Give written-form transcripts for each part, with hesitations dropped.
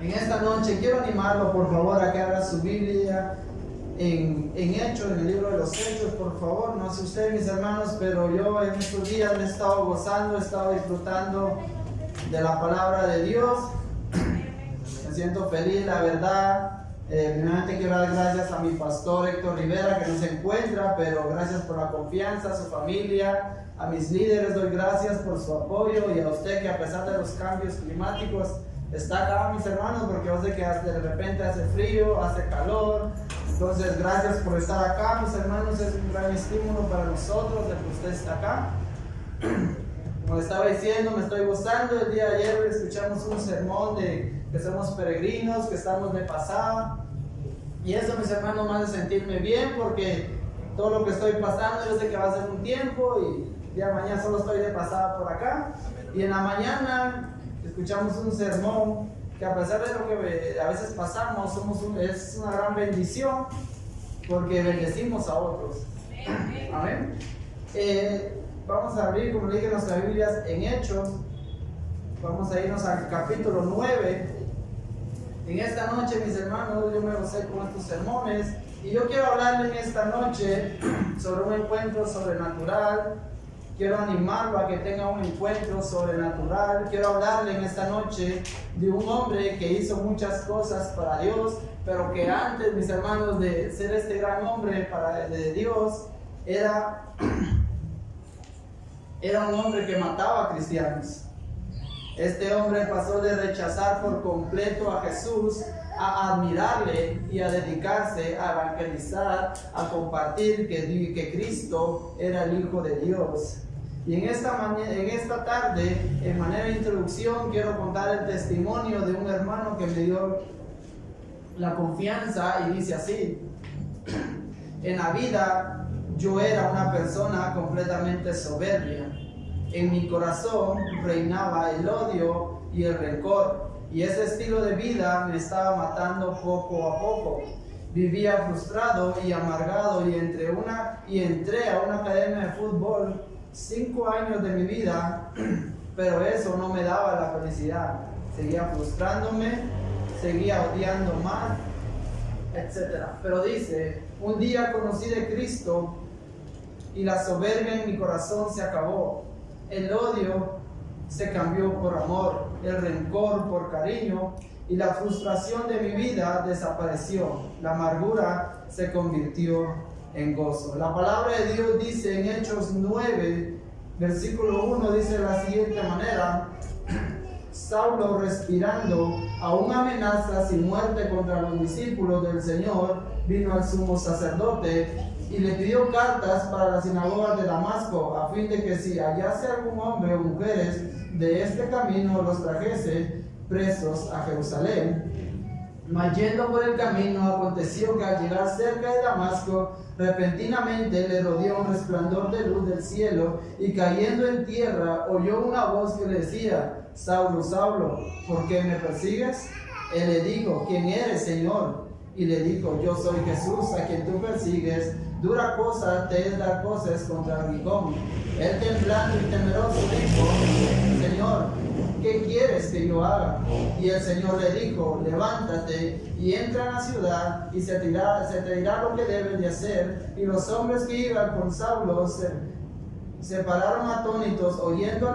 En esta noche quiero animarlo, por favor, a que abra su Biblia en Hechos, en el libro de los Hechos, por favor. No sé ustedes, mis hermanos, pero yo en estos días me he estado gozando, he estado disfrutando de la palabra de Dios. Me siento feliz, la verdad. Primeramente quiero dar gracias a mi pastor Héctor Rivera, que no se encuentra, pero gracias por la confianza, a su familia, a mis líderes doy gracias por su apoyo, y a usted que a pesar de los cambios climáticos está acá, mis hermanos, porque yo sé que de repente hace frío, hace calor. Entonces gracias por estar acá, mis hermanos. Es un gran estímulo para nosotros de que usted está acá. Como estaba diciendo, me estoy gozando. El día de ayer escuchamos un sermón de que somos peregrinos, que estamos de pasada, y eso, mis hermanos, me hace sentirme bien, porque todo lo que estoy pasando yo sé que va a ser un tiempo, y el día de mañana solo estoy de pasada por acá. Y en la mañana escuchamos un sermón que, a pesar de lo que a veces pasamos, es una gran bendición, porque bendecimos a otros. Amén. Vamos a abrir, como le dije, nuestras Biblias en Hechos. Vamos a irnos al capítulo 9. En esta noche, mis hermanos, yo me gocé con estos sermones, y yo quiero hablarle en esta noche sobre un encuentro sobrenatural. Quiero animarlo a que tenga un encuentro sobrenatural. Quiero hablarle en esta noche de un hombre que hizo muchas cosas para Dios, pero que antes, mis hermanos, de ser este gran hombre de Dios, era un hombre que mataba a cristianos. Este hombre pasó de rechazar por completo a Jesús a admirarle y a dedicarse a evangelizar, a compartir que Cristo era el Hijo de Dios. Y en esta tarde, en manera de introducción, quiero contar el testimonio de un hermano que me dio la confianza, y dice así: en la vida yo era una persona completamente soberbia. En mi corazón reinaba el odio y el rencor, y ese estilo de vida me estaba matando poco a poco. Vivía frustrado y amargado, y entré a una academia de fútbol 5 años de mi vida, pero eso no me daba la felicidad. Seguía frustrándome, seguía odiando más, etc. Pero dice: un día conocí de Cristo y la soberbia en mi corazón se acabó. El odio se cambió por amor, el rencor por cariño, y la frustración de mi vida desapareció. La amargura se convirtió en gozo. La palabra de Dios dice en Hechos 9, versículo 1, dice de la siguiente manera: Saulo, respirando aún amenazas y muerte contra los discípulos del Señor, vino al sumo sacerdote y le pidió cartas para las sinagogas de Damasco, a fin de que si hallase algún hombre o mujeres de este camino, los trajese presos a Jerusalén. Mas yendo por el camino, aconteció que al llegar cerca de Damasco, repentinamente le rodeó un resplandor de luz del cielo, y cayendo en tierra oyó una voz que le decía: Saulo, Saulo, ¿por qué me persigues? Él le dijo: ¿quién eres, Señor? Y le dijo: yo soy Jesús, a quien tú persigues. Dura cosa te es dar cosas contra el aguijón. Él, temblando y temeroso, dijo: Señor, ¿qué quieres que yo haga? Y el Señor le dijo: levántate y entra en la ciudad, y se te dirá lo que debes de hacer. Y los hombres que iban con Saulo se pararon atónitos, oyendo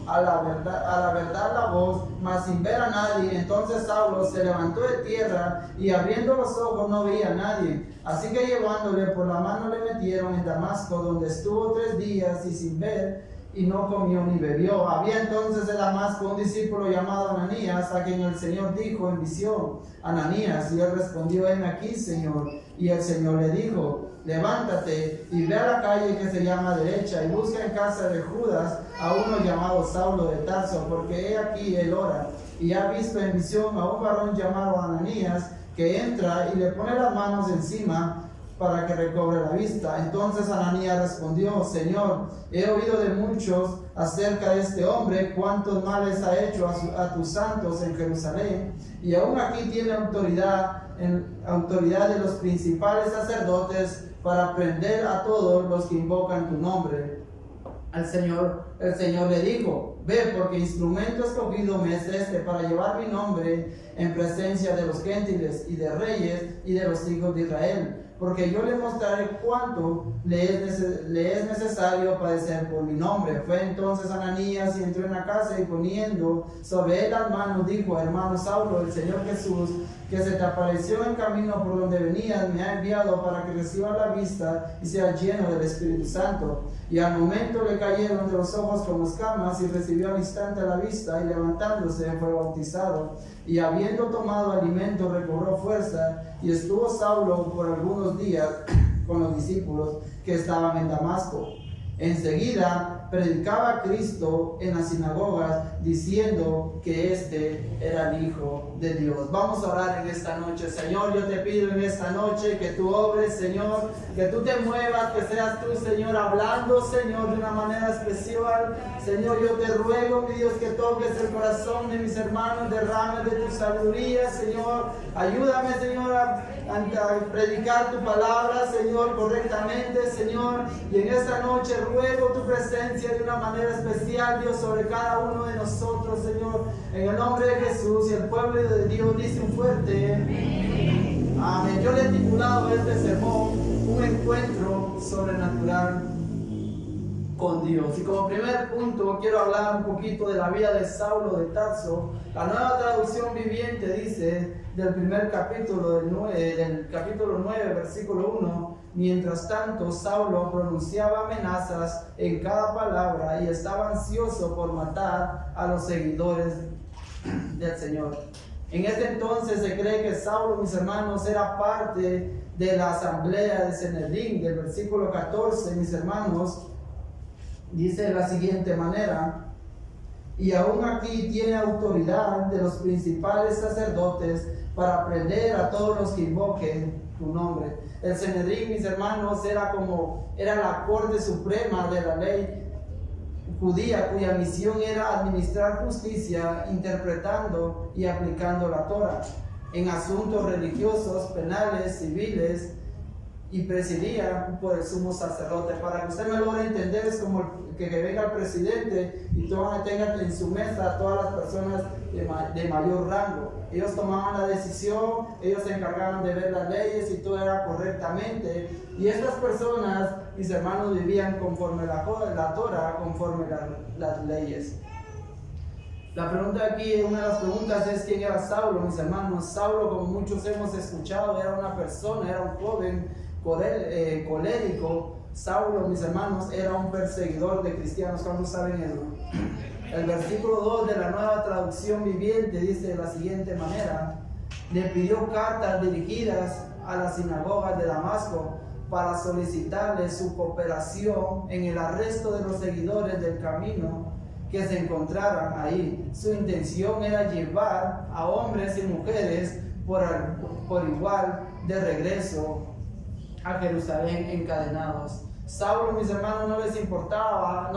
a la verdad la voz, mas sin ver a nadie. Entonces Saulo se levantó de tierra, y abriendo los ojos no veía a nadie. Así que llevándole por la mano le metieron en Damasco, donde estuvo 3 días y sin ver, y no comió ni bebió. Había entonces en Damasco un discípulo llamado Ananías, a quien el Señor dijo en visión: Ananías. Y él respondió: heme aquí, Señor. Y el Señor le dijo: levántate y ve a la calle que se llama Derecha, y busca en casa de Judas a uno llamado Saulo de Tarso, porque he aquí él ora, y ha visto en visión a un varón llamado Ananías, que entra y le pone las manos encima para que recobre la vista. Entonces Ananías respondió: Señor, he oído de muchos acerca de este hombre, cuántos males ha hecho a tus santos en Jerusalén, y aún aquí tiene autoridad de los principales sacerdotes para prender a todos los que invocan tu nombre. el Señor le dijo: ve, porque instrumento escogido me es este para llevar mi nombre en presencia de los gentiles y de reyes y de los hijos de Israel, porque yo le mostraré cuánto le es necesario padecer por mi nombre. Fue entonces Ananías y entró en la casa, y poniendo sobre él las manos dijo: hermano Saulo, el Señor Jesús, que se te apareció en camino por donde venías, me ha enviado para que recibas la vista y seas lleno del Espíritu Santo. Y al momento le cayeron de los ojos como escamas, y recibió al instante la vista, y levantándose fue bautizado. Y habiendo tomado alimento recobró fuerza, y estuvo Saulo por algunos días con los discípulos que estaban en Damasco. Enseguida predicaba a Cristo en las sinagogas, diciendo que este era el Hijo de Dios. Vamos a orar en esta noche. Señor, yo te pido en esta noche que tú obres, Señor, que tú te muevas, que seas tú, Señor, hablando, Señor, de una manera especial. Señor, yo te ruego, mi Dios, que toques el corazón de mis hermanos, derrames de tu sabiduría, Señor. Ayúdame, Señor, a predicar tu palabra, Señor, correctamente, Señor. Y en esta noche ruego tu presencia de una manera especial, Dios, sobre cada uno de nosotros, Señor. En el nombre de Jesús, y el pueblo de Dios dice un fuerte amén. Yo le he titulado este sermón: un encuentro sobrenatural con Dios. Y como primer punto quiero hablar un poquito de la vida de Saulo de Tarso. La Nueva Traducción Viviente dice del primer capítulo, del capítulo 9, versículo 1: mientras tanto Saulo pronunciaba amenazas en cada palabra y estaba ansioso por matar a los seguidores del Señor. En este entonces se cree que Saulo, mis hermanos, era parte de la asamblea de Sanedrín. Del versículo 14, mis hermanos, dice de la siguiente manera: y aún aquí tiene autoridad de los principales sacerdotes para prender a todos los que invoquen tu nombre. El Sanedrín, mis hermanos, era la corte suprema de la ley judía, cuya misión era administrar justicia, interpretando y aplicando la Torah en asuntos religiosos, penales, civiles, y presidía por el sumo sacerdote. Para que usted me logre entender, es como que venga el presidente y tengan en su mesa a todas las personas de mayor rango. Ellos tomaban la decisión, ellos se encargaban de ver las leyes y todo era correctamente. Y estas personas, mis hermanos, vivían conforme la Torah, conforme las leyes. La pregunta aquí, una de las preguntas es: ¿quién era Saulo, mis hermanos? Saulo, como muchos hemos escuchado, era una persona, era un joven colérico. Saulo, mis hermanos, era un perseguidor de cristianos. ¿Cuántos saben eso? El versículo 2 de la Nueva Traducción Viviente dice de la siguiente manera: le pidió cartas dirigidas a las sinagogas de Damasco para solicitarle su cooperación en el arresto de los seguidores del camino que se encontraran ahí. Su intención era llevar a hombres y mujeres por igual de regreso a Jerusalén encadenados. Saulo, mis hermanos, no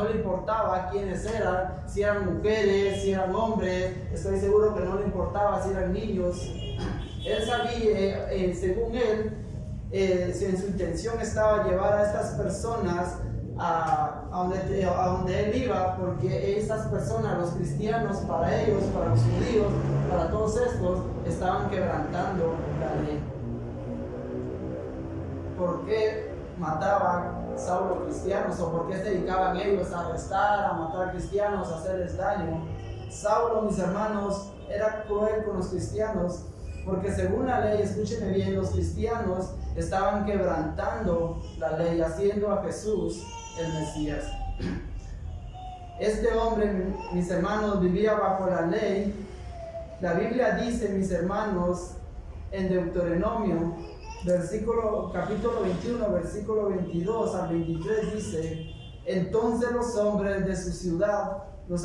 le importaba quiénes eran, si eran mujeres, si eran hombres. Estoy seguro que no le importaba si eran niños. Él sabía, según él, en su intención estaba llevar a estas personas a donde él iba, porque esas personas, los cristianos, para ellos, para los judíos, para todos estos, estaban quebrantando la ley. ¿Por qué mataban Saulo cristianos? ¿O por qué se dedicaban ellos a arrestar, a matar cristianos, a hacerles daño? Saulo, mis hermanos, era cruel con los cristianos, porque según la ley, escúchenme bien, los cristianos estaban quebrantando la ley, haciendo a Jesús el Mesías. Este hombre, mis hermanos, vivía bajo la ley. La Biblia dice, mis hermanos, en Deuteronomio, capítulo 21, versículo 22 al 23, dice: entonces los hombres de su ciudad lo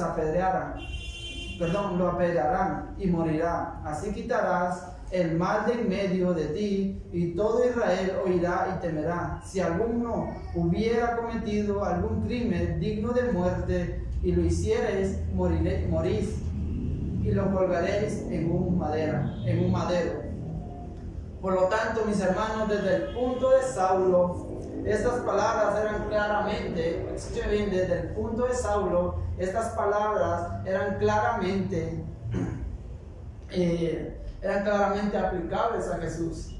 apedrearán y morirá. Así quitarás el mal de en medio de ti, y todo Israel oirá y temerá. Si alguno hubiera cometido algún crimen digno de muerte y lo hiciereis, morís, y lo colgaréis en un madero. Por lo tanto, mis hermanos, desde el punto de Saulo, estas palabras eran claramente, escuchen bien, desde el punto de Saulo, estas palabras eran claramente aplicables a Jesús.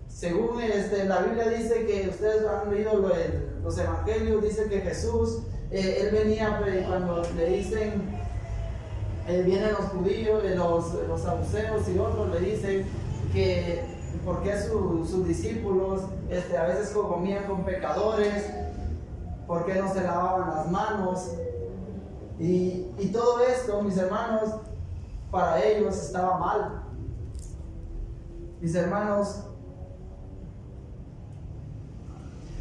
Según la Biblia dice que ustedes han leído los evangelios, dice que Jesús, él venía cuando le dicen, vienen los judíos, los saduceos y otros le dicen que por qué sus discípulos a veces comían con pecadores, por qué no se lavaban las manos, y todo esto, mis hermanos, para ellos estaba mal. Mis hermanos,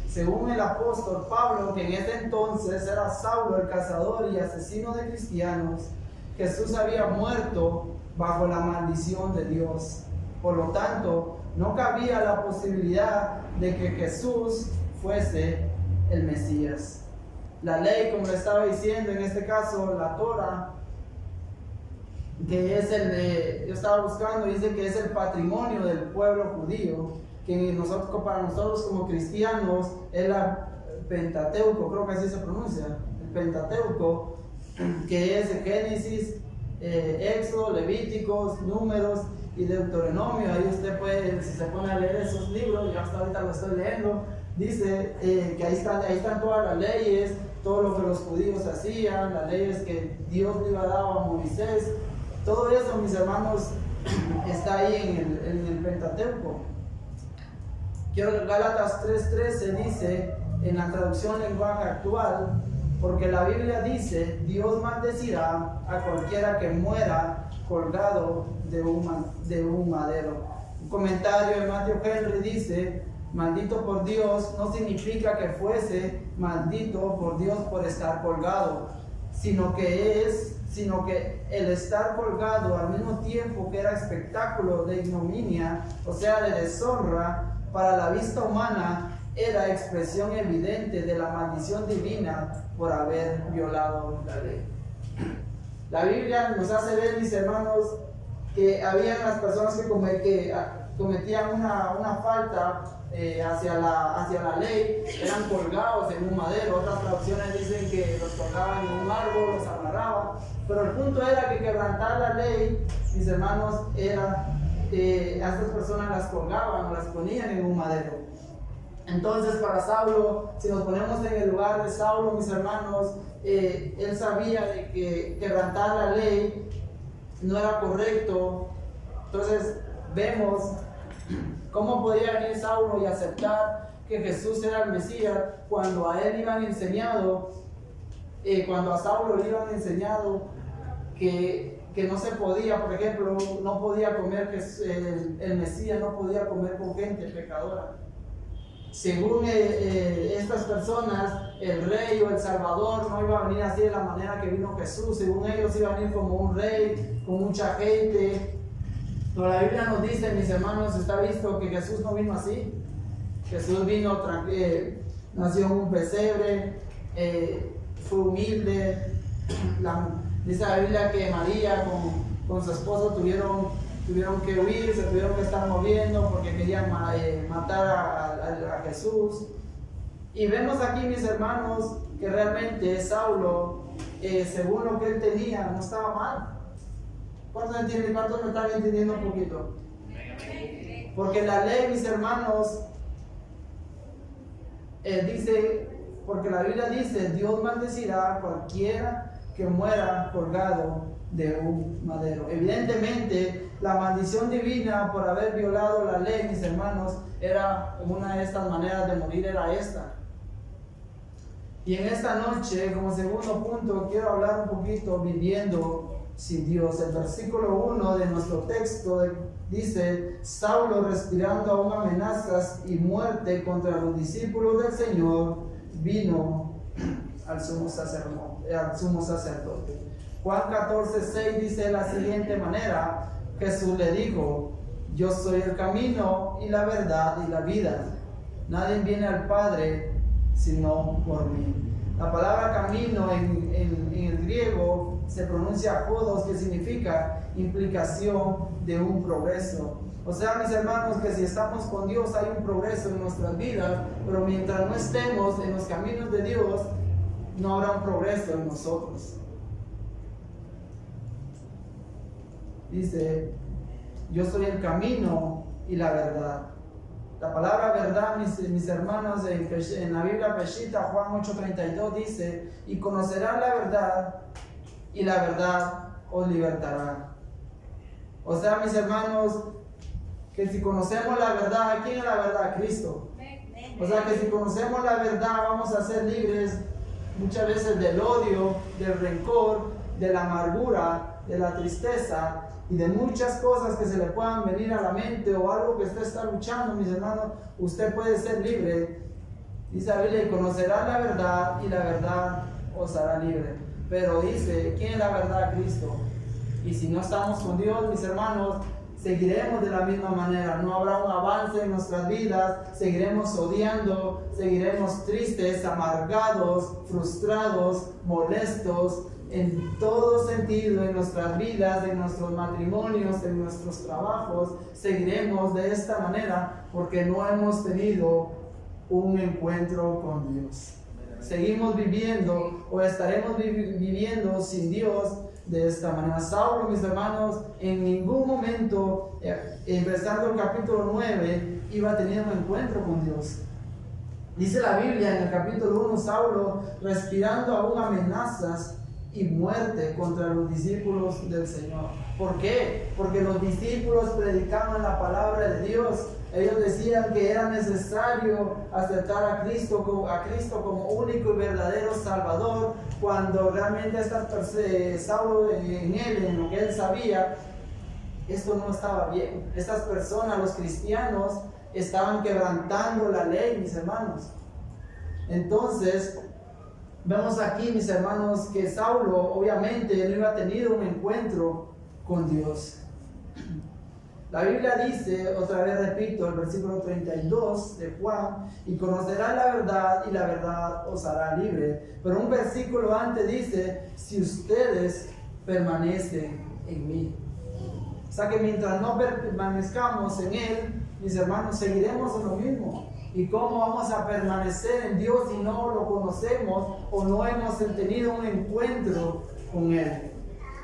según el apóstol Pablo, que en ese entonces era Saulo, el cazador y asesino de cristianos, Jesús había muerto bajo la maldición de Dios. Por lo tanto, no cabía la posibilidad de que Jesús fuese el Mesías. La ley, como le estaba diciendo, en este caso la Torah, que es yo estaba buscando, dice que es el patrimonio del pueblo judío, que para nosotros como cristianos es la Pentateuco, creo que así se pronuncia, el Pentateuco, que es Génesis, Éxodo, Levíticos, Números y Deuteronomio. Ahí usted puede, si se pone a leer esos libros, yo hasta ahorita lo estoy leyendo, dice que ahí están todas las leyes, todo lo que los judíos hacían, las leyes que Dios le iba a dar a Moisés, todo eso, mis hermanos, está ahí en el Pentateuco. Gálatas 3:13 dice, en la traducción lenguaje actual, porque la Biblia dice, Dios maldecirá a cualquiera que muera colgado de un madero. Un comentario de Matthew Henry dice, maldito por Dios no significa que fuese maldito por Dios por estar colgado, sino que el estar colgado al mismo tiempo que era espectáculo de ignominia, o sea, de deshonra, para la vista humana, era expresión evidente de la maldición divina por haber violado la ley. La Biblia nos hace ver, mis hermanos, que habían las personas que cometían una falta hacia la ley, eran colgados en un madero. Otras traducciones dicen que los colgaban en un árbol, los amarraban, pero el punto era que quebrantar la ley, mis hermanos, era a estas personas las colgaban o las ponían en un madero. Entonces, para Saulo, si nos ponemos en el lugar de Saulo, mis hermanos, él sabía de que quebrantar la ley no era correcto. Entonces vemos cómo podía venir Saulo y aceptar que Jesús era el Mesías cuando a él iban enseñado, cuando a Saulo le iban enseñado que no se podía, por ejemplo, no podía comer, el Mesías no podía comer con gente pecadora. Según estas personas, el rey o el salvador no iba a venir así de la manera que vino Jesús. Según ellos iba a venir como un rey, con mucha gente. Pero la Biblia nos dice, mis hermanos, está visto que Jesús no vino así. Jesús vino, nació en un pesebre, fue humilde. Dice la Biblia que María con su esposo tuvieron que huir, se tuvieron que estar moviendo porque querían matar a Jesús. Y vemos aquí, mis hermanos, que realmente Saulo, según lo que él tenía, no estaba mal. ¿Cuántos entienden? ¿Cuántos me están entendiendo un poquito? Porque la ley, mis hermanos, dice, porque la Biblia dice, Dios maldecirá a cualquiera que muera colgado de un madero. Evidentemente, la maldición divina por haber violado la ley, mis hermanos, era una de estas maneras de morir, era esta. Y en esta noche, como segundo punto, quiero hablar un poquito viviendo sin Dios. El versículo 1 de nuestro texto dice, Saulo, respirando aún amenazas y muerte contra los discípulos del Señor, vino al sumo sacerdote. Juan 14:6 dice de la siguiente manera, Jesús le dijo, yo soy el camino y la verdad y la vida. Nadie viene al Padre sino por mí. La palabra camino en el griego se pronuncia jodos, que significa implicación de un progreso. O sea, mis hermanos, que si estamos con Dios hay un progreso en nuestras vidas, pero mientras no estemos en los caminos de Dios, no habrá un progreso en nosotros. Dice, yo soy el camino y la verdad. La palabra verdad, mis hermanos, en la Biblia Peshita, Juan 8:32 dice, y conocerán la verdad, y la verdad os libertará. O sea, mis hermanos, que si conocemos la verdad, ¿quién es la verdad? Cristo. O sea, que si conocemos la verdad, vamos a ser libres muchas veces del odio, del rencor, de la amargura, de la tristeza y de muchas cosas que se le puedan venir a la mente o algo que usted está luchando, mis hermanos. Usted puede ser libre. Dice la Biblia, y conocerá la verdad y la verdad os hará libre. Pero dice, ¿quién es la verdad? Cristo. Y si no estamos con Dios, mis hermanos, seguiremos de la misma manera. No habrá un avance en nuestras vidas. Seguiremos odiando, seguiremos tristes, amargados, frustrados, molestos, en todo sentido, en nuestras vidas, en nuestros matrimonios, en nuestros trabajos. Seguiremos de esta manera porque no hemos tenido un encuentro con Dios. Seguimos viviendo o estaremos viviendo sin Dios de esta manera. Saulo, mis hermanos, en ningún momento, empezando el capítulo 9, iba a tener un encuentro con Dios. Dice la Biblia en el capítulo 1, Saulo, respirando aún amenazas y muerte contra los discípulos del Señor. ¿Por qué? Porque los discípulos predicaban la palabra de Dios. Ellos decían que era necesario aceptar a Cristo como único y verdadero Salvador, cuando realmente Saulo en lo que él sabía, esto no estaba bien. Estas personas, los cristianos, estaban quebrantando la ley, mis hermanos. Entonces, vemos aquí, mis hermanos, que Saulo obviamente no iba a tener un encuentro con Dios. La Biblia dice, otra vez repito, el versículo 32 de Juan, y conocerán la verdad y la verdad os hará libre. Pero un versículo antes dice, si ustedes permanecen en mí. O sea que mientras no permanezcamos en Él, mis hermanos, seguiremos en lo mismo. ¿Y cómo vamos a permanecer en Dios si no lo conocemos o no hemos tenido un encuentro con Él?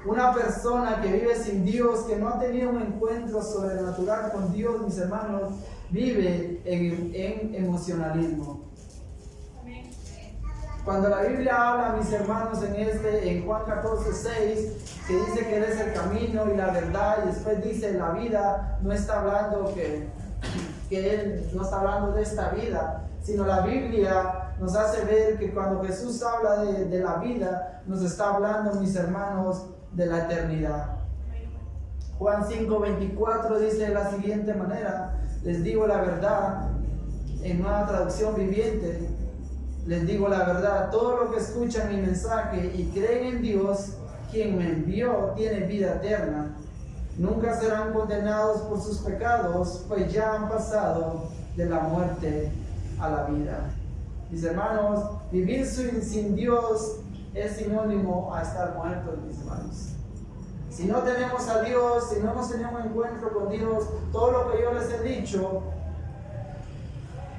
Una persona que vive sin Dios, que no ha tenido un encuentro sobrenatural con Dios, mis hermanos, vive en emocionalismo. Cuando la Biblia habla, mis hermanos, en Juan 14:6, que dice que Él es el camino y la verdad, y después dice la vida, no está hablando que Él no está hablando de esta vida, sino la Biblia nos hace ver que cuando Jesús habla de la vida, nos está hablando, mis hermanos, de la eternidad. Juan 5:24 dice de la siguiente manera, les digo la verdad, en Nueva Traducción Viviente, les digo la verdad, todo lo que escuchan mi mensaje y creen en Dios, quien me envió, tiene vida eterna. Nunca serán condenados por sus pecados, pues ya han pasado de la muerte a la vida. Mis hermanos, vivir sin Dios es sinónimo a estar muertos, mis hermanos. Si no tenemos a Dios, si no hemos tenido un encuentro con Dios, todo lo que yo les he dicho,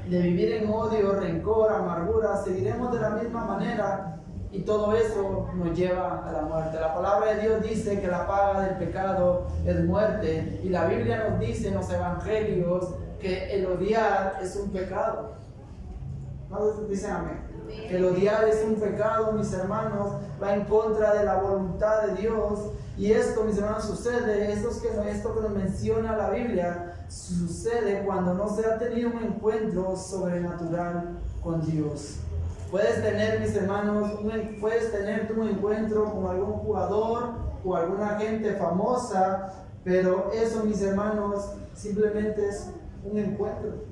de vivir en odio, rencor, amargura, seguiremos de la misma manera. Y todo eso nos lleva a la muerte. La palabra de Dios dice que la paga del pecado es muerte. Y la Biblia nos dice en los evangelios que el odiar es un pecado. ¿No dicen amén? El odiar es un pecado, mis hermanos, va en contra de la voluntad de Dios. Y esto, mis hermanos, sucede, esto que nos menciona la Biblia, sucede cuando no se ha tenido un encuentro sobrenatural con Dios. Puedes tener, mis hermanos, puedes tener un encuentro con algún jugador o alguna gente famosa, pero eso, mis hermanos, simplemente es un encuentro.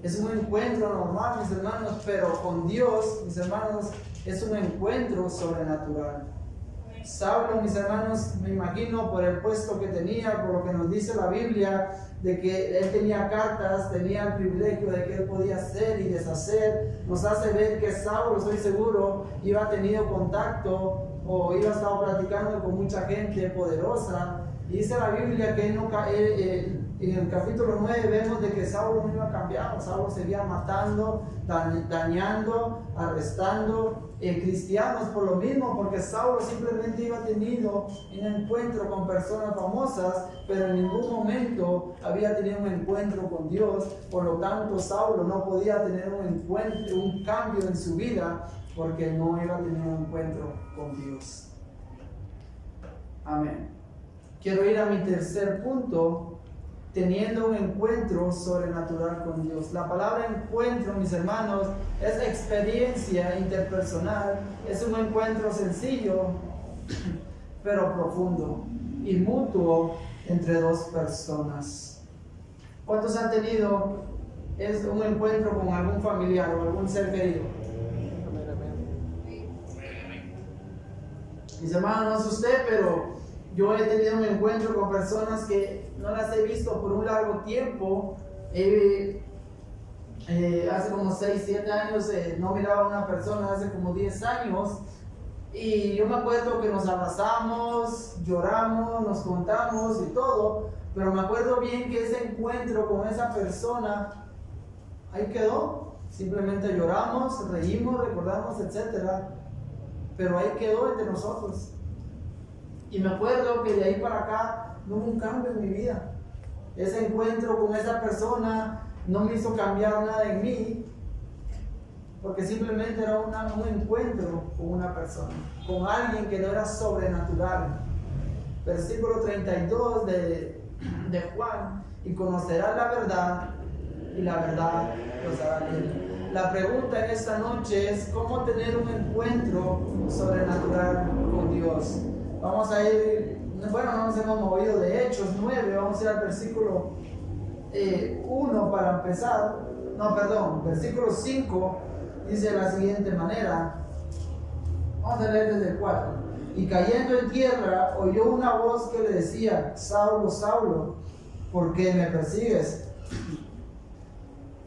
Es un encuentro normal, mis hermanos, pero con Dios, mis hermanos, es un encuentro sobrenatural. Saulo, mis hermanos, me imagino por el puesto que tenía, por lo que nos dice la Biblia, de que él tenía cartas, tenía el privilegio de que él podía hacer y deshacer, nos hace ver que Saulo, estoy seguro, iba tenido contacto o iba a estar platicando con mucha gente poderosa. Y dice la Biblia que en el capítulo 9 vemos de que Saulo no iba cambiado. Saulo seguía matando, dañando, arrestando cristianos por lo mismo, porque Saulo simplemente iba teniendo un encuentro con personas famosas, pero en ningún momento había tenido un encuentro con Dios. Por lo tanto, Saulo no podía tener un cambio en su vida, porque no iba a tener un encuentro con Dios. Amén. Quiero ir a mi tercer punto, teniendo un encuentro sobrenatural con Dios. La palabra encuentro, mis hermanos, es experiencia interpersonal, es un encuentro sencillo, pero profundo y mutuo entre dos personas. ¿Cuántos han tenido un encuentro con algún familiar o algún ser querido? Mis hermanos, no sé usted, pero yo he tenido un encuentro con personas que no las he visto por un largo tiempo. Hace como 6, 7 años no miraba a una persona, hace como 10 años. Y yo me acuerdo que nos abrazamos, lloramos, nos contamos y todo. Pero me acuerdo bien que ese encuentro con esa persona, ahí quedó. Simplemente lloramos, reímos, recordamos, etc. Pero ahí quedó entre nosotros. Y me acuerdo que de ahí para acá no hubo un cambio en mi vida. Ese encuentro con esa persona no me hizo cambiar nada en mí, porque simplemente era un encuentro con una persona, con alguien que no era sobrenatural. Versículo 32 de Juan: y conocerás la verdad, y la verdad los hará libre. La pregunta en esta noche es: ¿cómo tener un encuentro sobrenatural con Dios? Vamos a ir, bueno, no nos hemos movido de Hechos 9, vamos a ir al versículo 1 para empezar. Versículo 5 dice de la siguiente manera. Vamos a leer desde el 4. Y cayendo en tierra, oyó una voz que le decía: Saulo, Saulo, ¿por qué me persigues?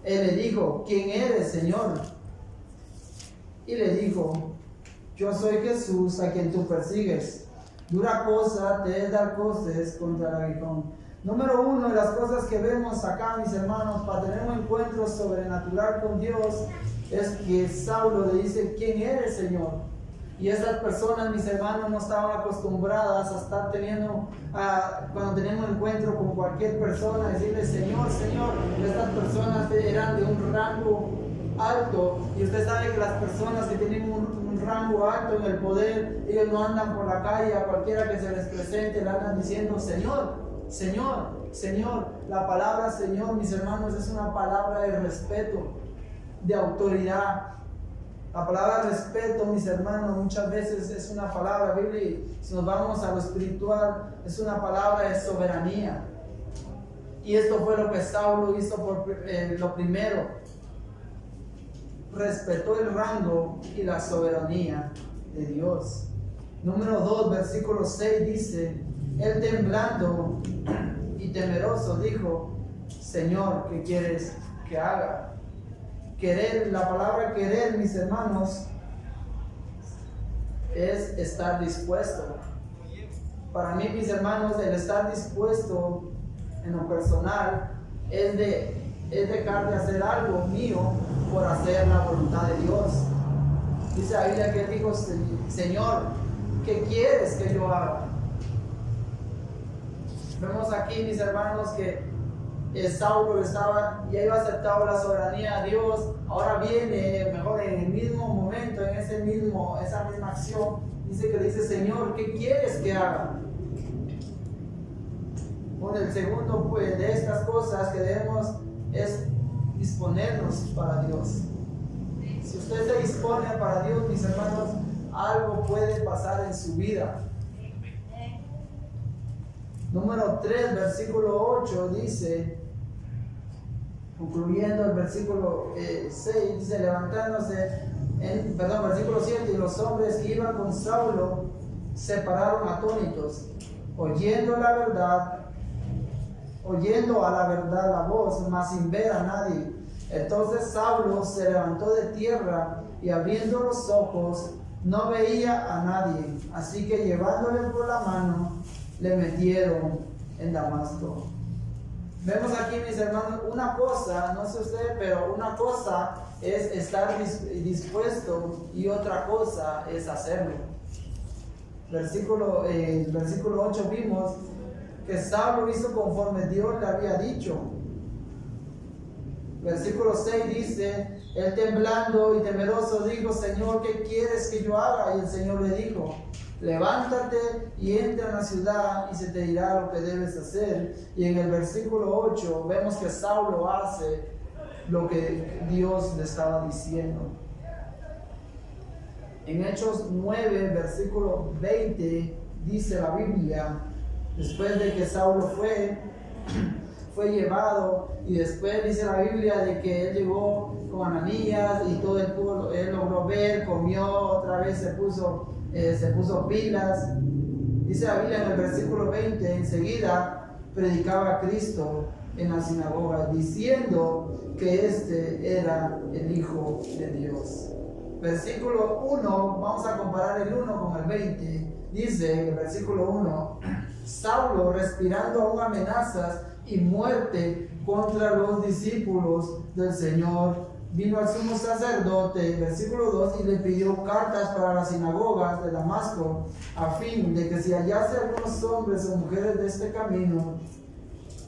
Él le dijo: ¿quién eres, Señor? Y le dijo: yo soy Jesús a quien tú persigues. Dura cosa te es dar coces contra el aguijón. Número 1 de las cosas que vemos acá, mis hermanos, para tener un encuentro sobrenatural con Dios, es que Saulo le dice: ¿quién eres, Señor? Y estas personas, mis hermanos, no estaban acostumbradas a estar cuando teníamos un encuentro con cualquier persona, decirle: Señor, Señor. Estas personas eran de un rango alto, y usted sabe que las personas que tienen un rango alto en el poder, ellos no andan por la calle a cualquiera que se les presente, le andan diciendo: Señor, Señor, Señor. La palabra Señor, mis hermanos, es una palabra de respeto, de autoridad. La palabra respeto, mis hermanos, muchas veces es una palabra, Biblia, si nos vamos a lo espiritual, es una palabra de soberanía. Y esto fue lo que Saulo hizo lo primero: respetó el rango y la soberanía de Dios. Número 2, versículo 6 dice: él temblando y temeroso dijo: Señor, ¿qué quieres que haga? Querer, la palabra querer, mis hermanos, es estar dispuesto. Para mí, mis hermanos, el estar dispuesto en lo personal es dejar de hacer algo mío por hacer la voluntad de Dios. Dice la Biblia que él dijo: Señor, ¿qué quieres que yo haga? Vemos aquí, mis hermanos, que Saulo ya iba aceptado la soberanía de Dios. Ahora viene, mejor en el mismo momento, en esa misma acción, dice: Señor, ¿qué quieres que haga? Bueno, el segundo pues de estas cosas que debemos es disponernos para Dios. Si usted se dispone para Dios, mis hermanos, algo puede pasar en su vida. Número 3, versículo 8 dice, concluyendo el versículo 6, dice: levantándose, versículo 7, y los hombres que iban con Saulo se pararon atónitos, oyendo a la verdad la voz, mas sin ver a nadie. Entonces Saulo se levantó de tierra y abriendo los ojos no veía a nadie, así que llevándole por la mano, le metieron en Damasco. Vemos aquí, mis hermanos, una cosa, no sé ustedes, pero una cosa es estar dispuesto y otra cosa es hacerlo. Versículo 8 vimos que Saulo hizo conforme Dios le había dicho. Versículo 6 dice, él temblando y temeroso dijo, Señor, ¿qué quieres que yo haga? Y el Señor le dijo, levántate y entra en la ciudad y se te dirá lo que debes hacer. Y en el versículo 8 vemos que Saulo hace lo que Dios le estaba diciendo. En Hechos 9, versículo 20, dice la Biblia, después de que Saulo fue llevado, y después dice la Biblia de que él llegó con Ananías y todo el pueblo, él logró ver, comió, otra vez se puso pilas. Dice la Biblia en el versículo 20, enseguida predicaba a Cristo en la sinagoga, diciendo que este era el Hijo de Dios. Versículo 1, vamos a comparar el 1 con el 20, dice en el versículo 1, Saulo, respirando aún amenazas y muerte contra los discípulos del Señor, vino al sumo sacerdote, versículo 2, y le pidió cartas para las sinagogas de Damasco, a fin de que si hallase algunos hombres o mujeres de este camino,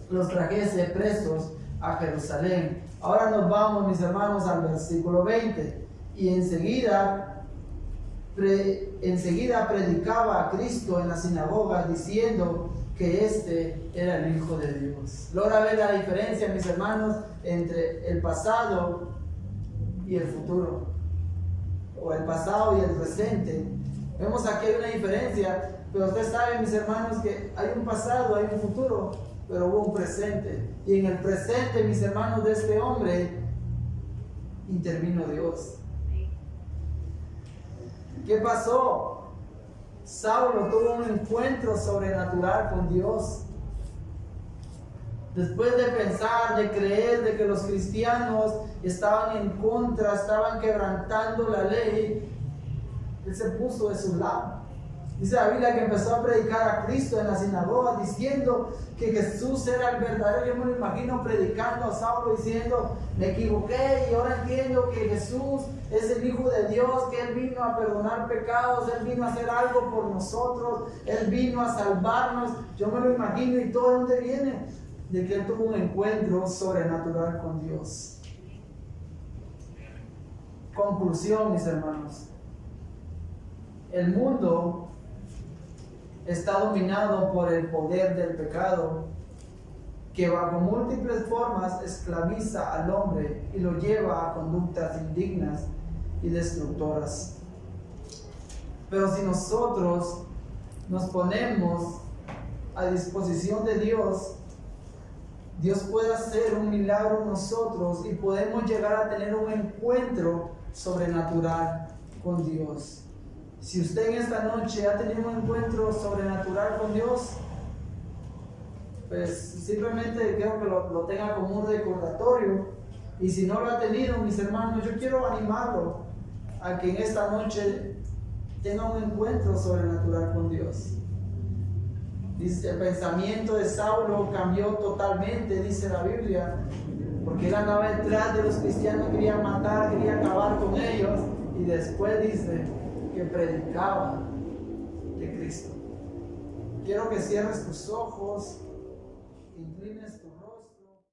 los trajese presos a Jerusalén. Ahora nos vamos, mis hermanos, al versículo 20. Y enseguida predicaba a Cristo en la sinagoga, diciendo que este era el Hijo de Dios. Logra ver la diferencia, mis hermanos, entre el pasado y el futuro, o el pasado y el presente. Vemos aquí hay una diferencia, pero ustedes saben, mis hermanos, que hay un pasado, hay un futuro, pero hubo un presente. Y en el presente, mis hermanos, de este hombre intervino Dios. ¿Qué pasó? Saulo tuvo un encuentro sobrenatural con Dios. Después de pensar, de creer de que los cristianos estaban en contra, estaban quebrantando la ley, él se puso de su lado. Dice la Biblia que empezó a predicar a Cristo en la sinagoga, diciendo que Jesús era el verdadero. Yo me lo imagino predicando a Saulo diciendo, me equivoqué y ahora entiendo que Jesús es el Hijo de Dios, que Él vino a perdonar pecados, Él vino a hacer algo por nosotros, Él vino a salvarnos. Yo me lo imagino. ¿Y todo de dónde viene? De que Él tuvo un encuentro sobrenatural con Dios. Conclusión, mis hermanos. El mundo está dominado por el poder del pecado, que bajo múltiples formas esclaviza al hombre y lo lleva a conductas indignas y destructoras. Pero si nosotros nos ponemos a disposición de Dios, Dios puede hacer un milagro en nosotros y podemos llegar a tener un encuentro sobrenatural con Dios. Si usted en esta noche ha tenido un encuentro sobrenatural con Dios, pues simplemente quiero que lo tenga como un recordatorio. Y si no lo ha tenido, mis hermanos, yo quiero animarlo a que en esta noche tenga un encuentro sobrenatural con Dios. Dice, el pensamiento de Saulo cambió totalmente, dice la Biblia, porque él andaba detrás de los cristianos, quería matar, quería acabar con ellos, y después dice que predicaba de Cristo. Quiero que cierres tus ojos.